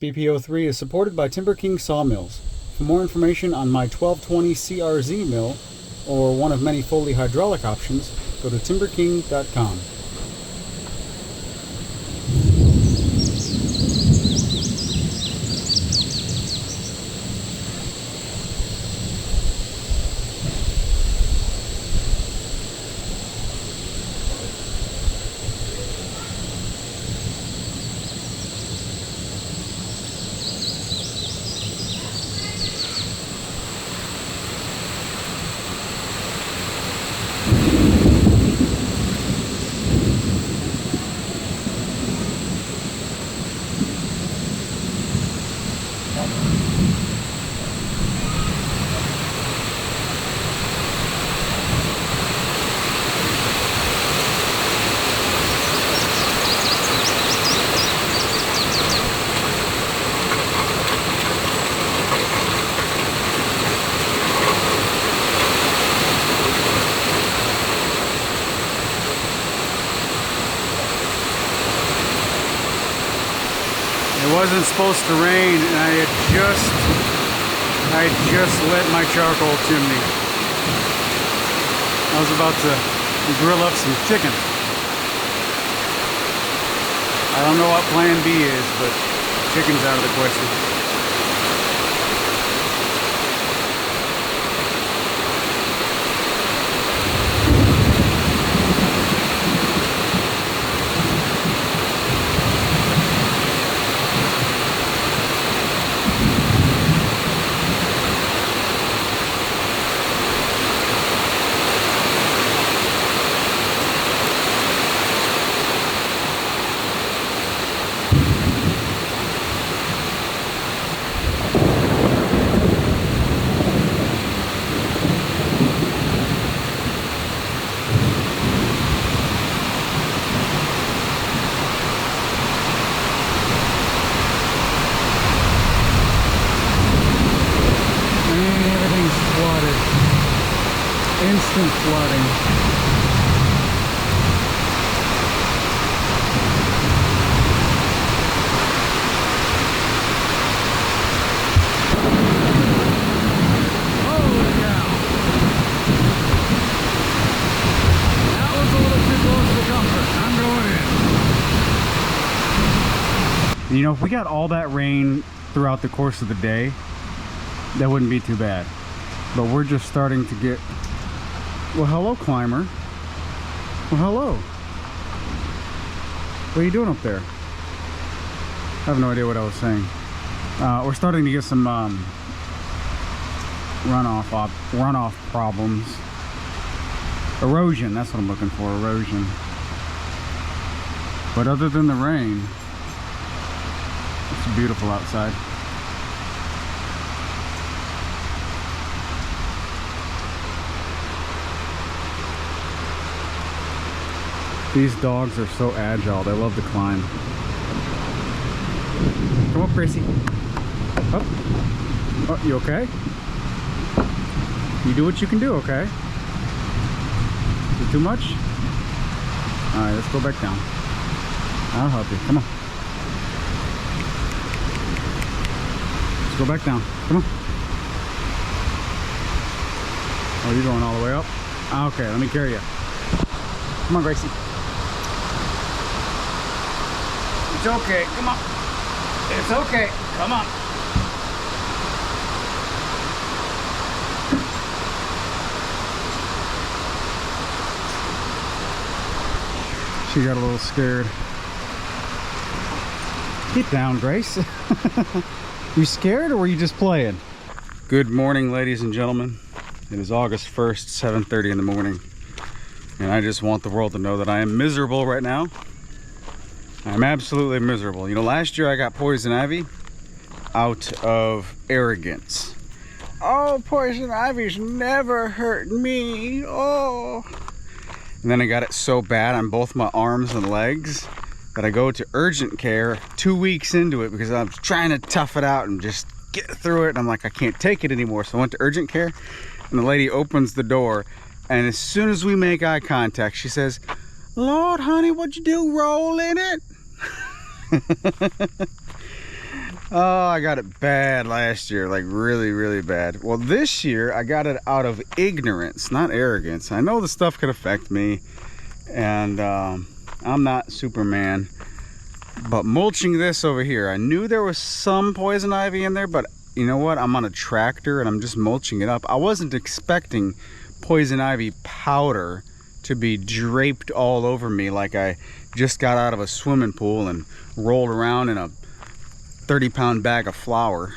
BPO3 is supported by Timber King Sawmills. For more information on my 1220 CRZ mill, or one of many Foley hydraulic options, go to timberking.com. It wasn't supposed to rain, and I had just lit my charcoal chimney. I was about to grill up some chicken. I don't know what plan B is, but chicken's out of the question. Instant flooding. Holy cow! That was a little too close to comfort. I'm going in. You know, if we got all that rain throughout the course of the day, that wouldn't be too bad. But we're just starting to get... Well, hello, climber. Well, hello. What are you doing up there? I have no idea what I was saying. We're starting to get some runoff problems. Erosion, that's what I'm looking for, erosion. But other than the rain, it's beautiful outside. These dogs are so agile, they love to climb. Come on, Gracie. Up. Oh, you okay? You do what you can do, okay? Is it too much? Alright, let's go back down. I'll help you. Come on. Let's go back down. Come on. Oh, you're going all the way up? Okay, let me carry you. Come on, Gracie. It's okay, come on. It's okay, come on. She got a little scared. Get down, Grace. You scared or were you just playing? Good morning, ladies and gentlemen. It is August 1st, 7:30 in the morning. And I just want the world to know that I am miserable right now. I'm absolutely miserable. You know, last year I got poison ivy out of arrogance. Oh, poison ivy's never hurt me. Oh. And then I got it so bad on both my arms and legs that I go to urgent care 2 weeks into it because I'm trying to tough it out and just get through it. And I'm like, I can't take it anymore. So I went to urgent care and the lady opens the door. And as soon as we make eye contact, she says, Lord, honey, what'd you do? Roll in it? Oh, I got it bad last year, like really, really bad. Well, this year I got it out of ignorance, not arrogance. I know the stuff could affect me, and I'm not Superman. But mulching this over here, I knew there was some poison ivy in there, but you know what? I'm on a tractor and I'm just mulching it up. I wasn't expecting poison ivy powder to be draped all over me like I just got out of a swimming pool and rolled around in a 30-pound bag of flour.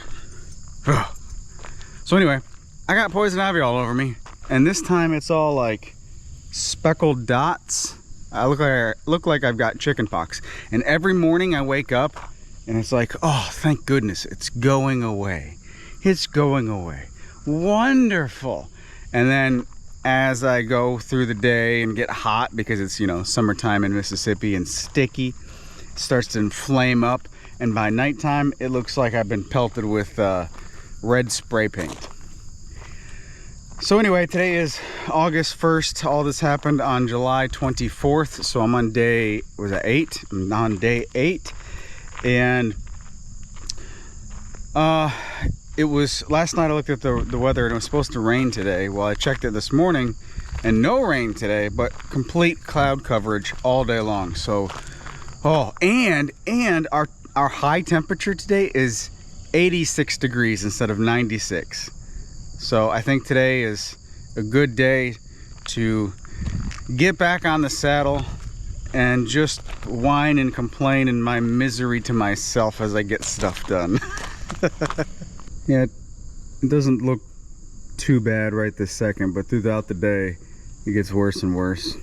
So anyway, I got poison ivy all over me, and this time it's all like speckled dots. I look like I've got chicken pox. And every morning I wake up and it's like, oh, thank goodness, it's going away. It's going away. Wonderful. And then as I go through the day and get hot because it's, you know, summertime in Mississippi and sticky, it starts to inflame up. And by nighttime, it looks like I've been pelted with red spray paint. So anyway, today is August 1st. All this happened on July 24th. So I'm on day, was it 8? I'm on day 8. And it was, last night I looked at the weather and it was supposed to rain today. Well, I checked it this morning and no rain today, but complete cloud coverage all day long. So, oh, and our high temperature today is 86 degrees instead of 96. So I think today is a good day to get back on the saddle and just whine and complain in my misery to myself as I get stuff done. Yeah, it doesn't look too bad right this second, but throughout the day it gets worse and worse.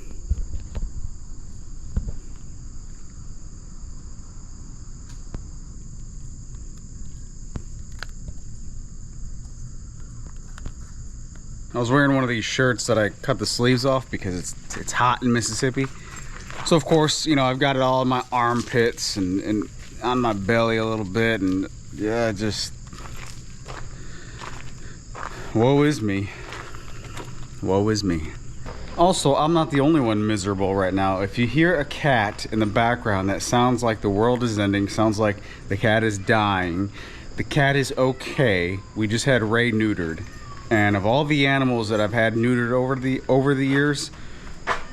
I was wearing one of these shirts that I cut the sleeves off because it's hot in Mississippi. So of course, you know, I've got it all in my armpits and on my belly a little bit, and yeah, just woe is me. Woe is me. Also, I'm not the only one miserable right now. If you hear a cat in the background, that sounds like the world is ending, sounds like the cat is dying. The cat is okay. We just had Ray neutered. And of all the animals that I've had neutered over the years,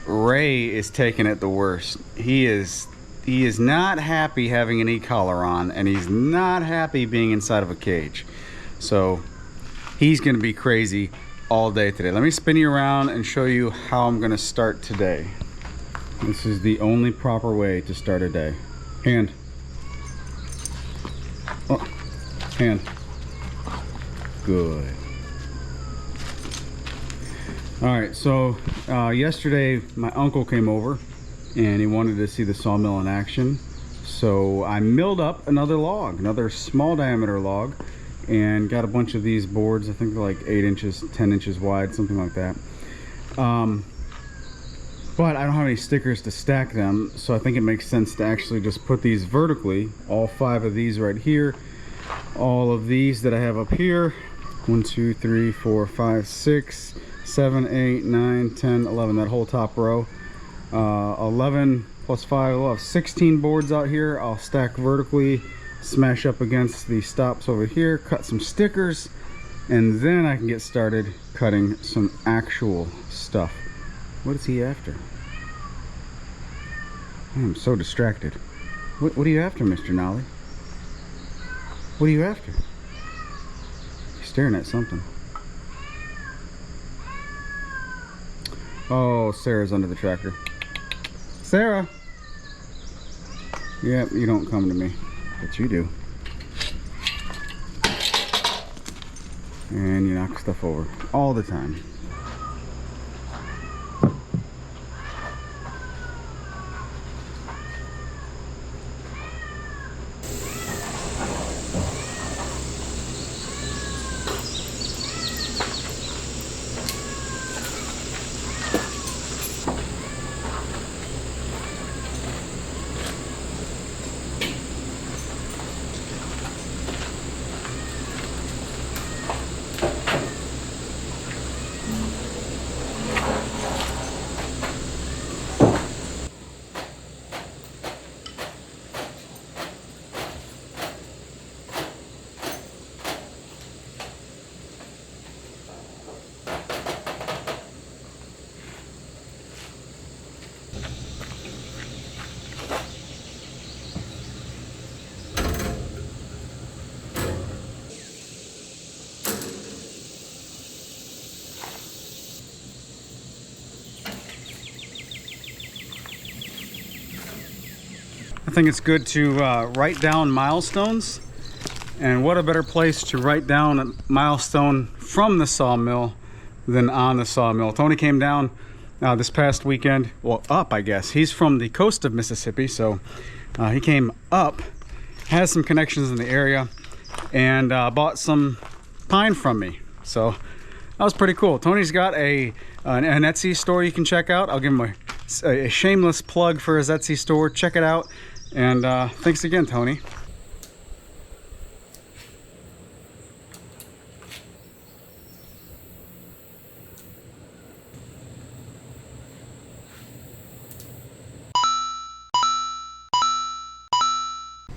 Ray is taking it the worst. He is not happy having an e-collar on, and he's not happy being inside of a cage. So he's gonna be crazy all day today. Let me spin you around and show you how I'm gonna start today. This is the only proper way to start a day. Hand. Oh, hand. Good. All right, so yesterday my uncle came over and he wanted to see the sawmill in action. So I milled up another log, another small diameter log, and got a bunch of these boards. I think they're like 8 inches, 10 inches wide, something like that. But I don't have any stickers to stack them, so I think it makes sense to actually just put these vertically, all 5 of these right here, all of these that I have up here, 1, 2, 3, 4, 5, 6, 7, 8, 9, 10, 11, that whole top row. 11 plus 5, I'll have 16 boards out here. I'll stack vertically, smash up against the stops over here, cut some stickers, and then I can get started cutting some actual stuff. What is he after? I am so distracted. What are you after, Mr. Nolly? What are you after? He's staring at something. Oh, Sarah's under the tractor. Sarah! Yep, you don't come to me, but you do. And you knock stuff over all the time. I think it's good to write down milestones. And what a better place to write down a milestone from the sawmill than on the sawmill. Tony came down this past weekend, well, up, I guess. He's from the coast of Mississippi, so he came up, has some connections in the area, and bought some pine from me. So that was pretty cool. Tony's got an Etsy store you can check out. I'll give him a shameless plug for his Etsy store. Check it out. And thanks again, Tony.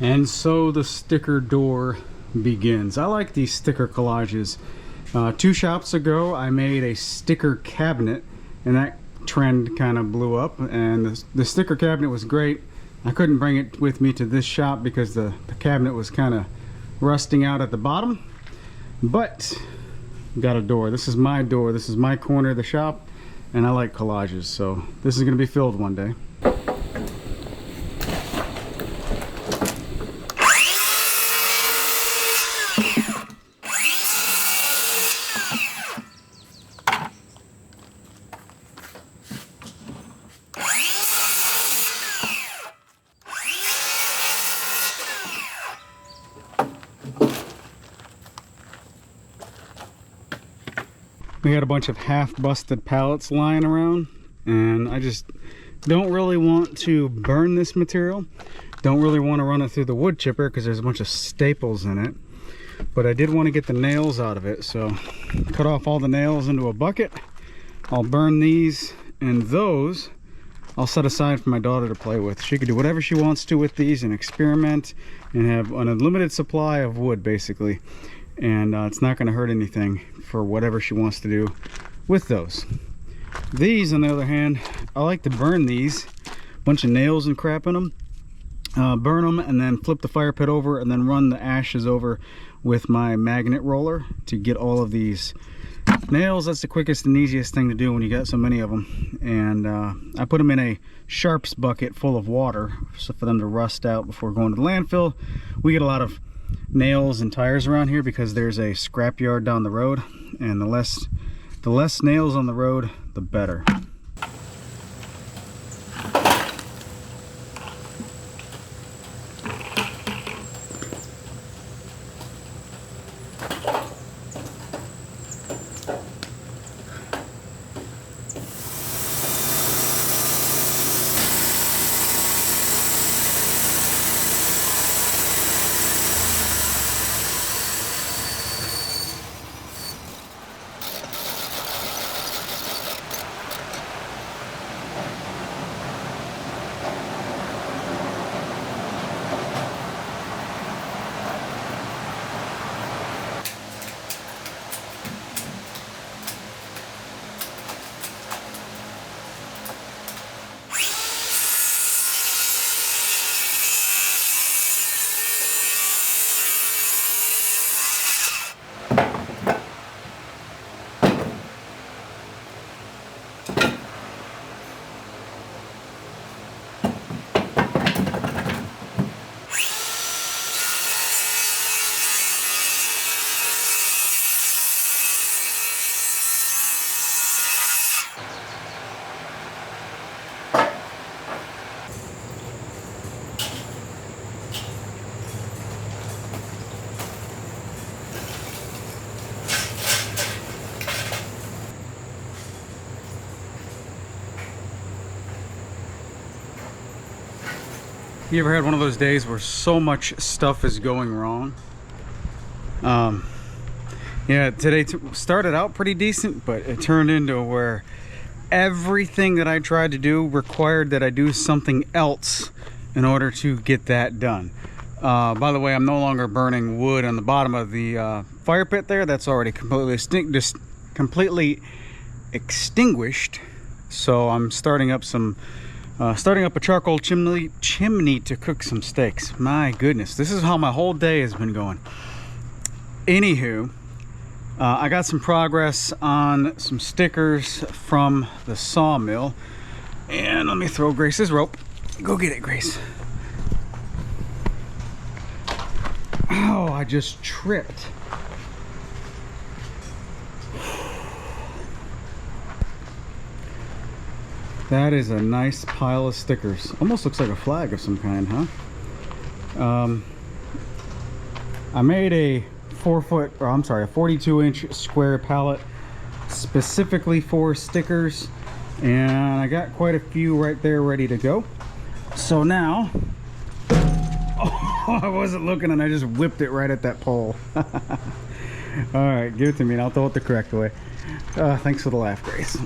And so the sticker door begins. I like these sticker collages. 2 shops ago I made a sticker cabinet, and that trend kind of blew up, and the sticker cabinet was great. I couldn't bring it with me to this shop because the cabinet was kind of rusting out at the bottom, but got a door. This is my door. This is my corner of the shop, and I like collages, so this is going to be filled one day. We had a bunch of half-busted pallets lying around, and I just don't really want to burn this material. Don't really want to run it through the wood chipper because there's a bunch of staples in it. But I did want to get the nails out of it, so cut off all the nails into a bucket. I'll burn these, and those I'll set aside for my daughter to play with. She could do whatever she wants to with these and experiment and have an unlimited supply of wood, basically. And it's not going to hurt anything for whatever she wants to do with those. These, on the other hand, I like to burn these. Bunch of nails and crap in them. Burn them and then flip the fire pit over and then run the ashes over with my magnet roller to get all of these nails. That's the quickest and easiest thing to do when you got so many of them. And I put them in a sharps bucket full of water so for them to rust out before going to the landfill. We get a lot of nails and tires around here because there's a scrap yard down the road, and the less nails on the road, the better. You ever had one of those days where so much stuff is going wrong? Yeah, today started out pretty decent, but it turned into where everything that I tried to do required that I do something else in order to get that done. By the way, I'm no longer burning wood on the bottom of the fire pit there. That's already completely extinguished. So I'm starting up a charcoal chimney to cook some steaks. My goodness, this is how my whole day has been going. Anywho, I got some progress on some stickers from the sawmill, and let me throw Grace's rope. Go get it, Grace. Oh, I just tripped. That is a nice pile of stickers. Almost looks like a flag of some kind, huh? I made a 42-inch square pallet specifically for stickers, and I got quite a few right there ready to go. So now, oh, I wasn't looking and I just whipped it right at that pole. All right, give it to me and I'll throw it the correct way. Thanks for the laugh, Grace.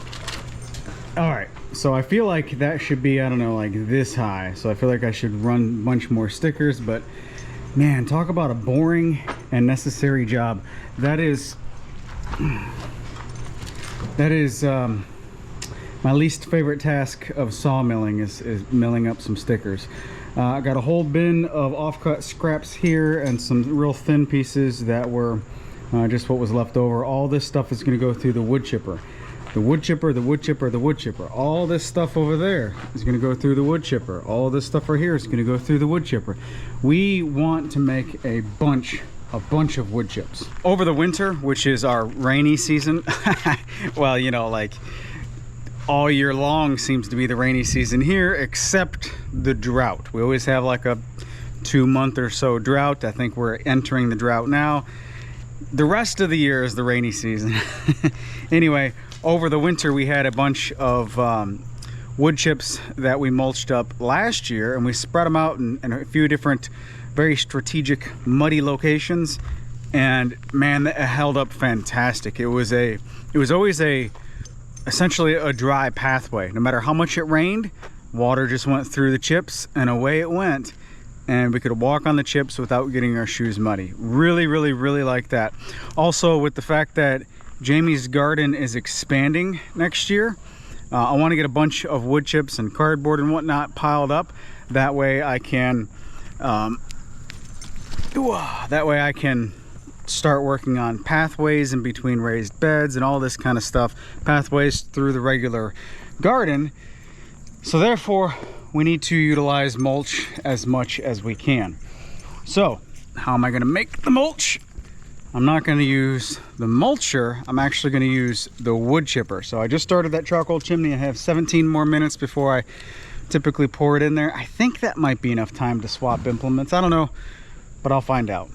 All right, so I feel like that should be, I don't know, like this high. So I feel like I should run a bunch more stickers, but man, talk about a boring and necessary job. That is my least favorite task of sawmilling is milling up some stickers. I got a whole bin of offcut scraps here and some real thin pieces that were just what was left over. All this stuff is going to go through the wood chipper. The wood chipper, the wood chipper, the wood chipper. All this stuff over there is going to go through the wood chipper. All this stuff right here is going to go through the wood chipper. We want to make a bunch of wood chips. Over the winter, which is our rainy season, well, you know, like all year long seems to be the rainy season here, except the drought. We always have like a 2-month or so drought. I think we're entering the drought now. The rest of the year is the rainy season. Anyway, over the winter we had a bunch of wood chips that we mulched up last year, and we spread them out in a few different very strategic muddy locations, and man, that held up fantastic. It was always essentially a dry pathway. No matter how much it rained, water just went through the chips and away it went, and we could walk on the chips without getting our shoes muddy. Really like that. Also, with the fact that Jamie's garden is expanding next year, I want to get a bunch of wood chips and cardboard and whatnot piled up. That way I can start working on pathways in between raised beds and all this kind of stuff, pathways through the regular garden. So therefore we need to utilize mulch as much as we can. So how am I going to make the mulch? I'm not going to use the mulcher. I'm actually going to use the wood chipper. So I just started that charcoal chimney. I have 17 more minutes before I typically pour it in there. I think that might be enough time to swap implements. I don't know, but I'll find out.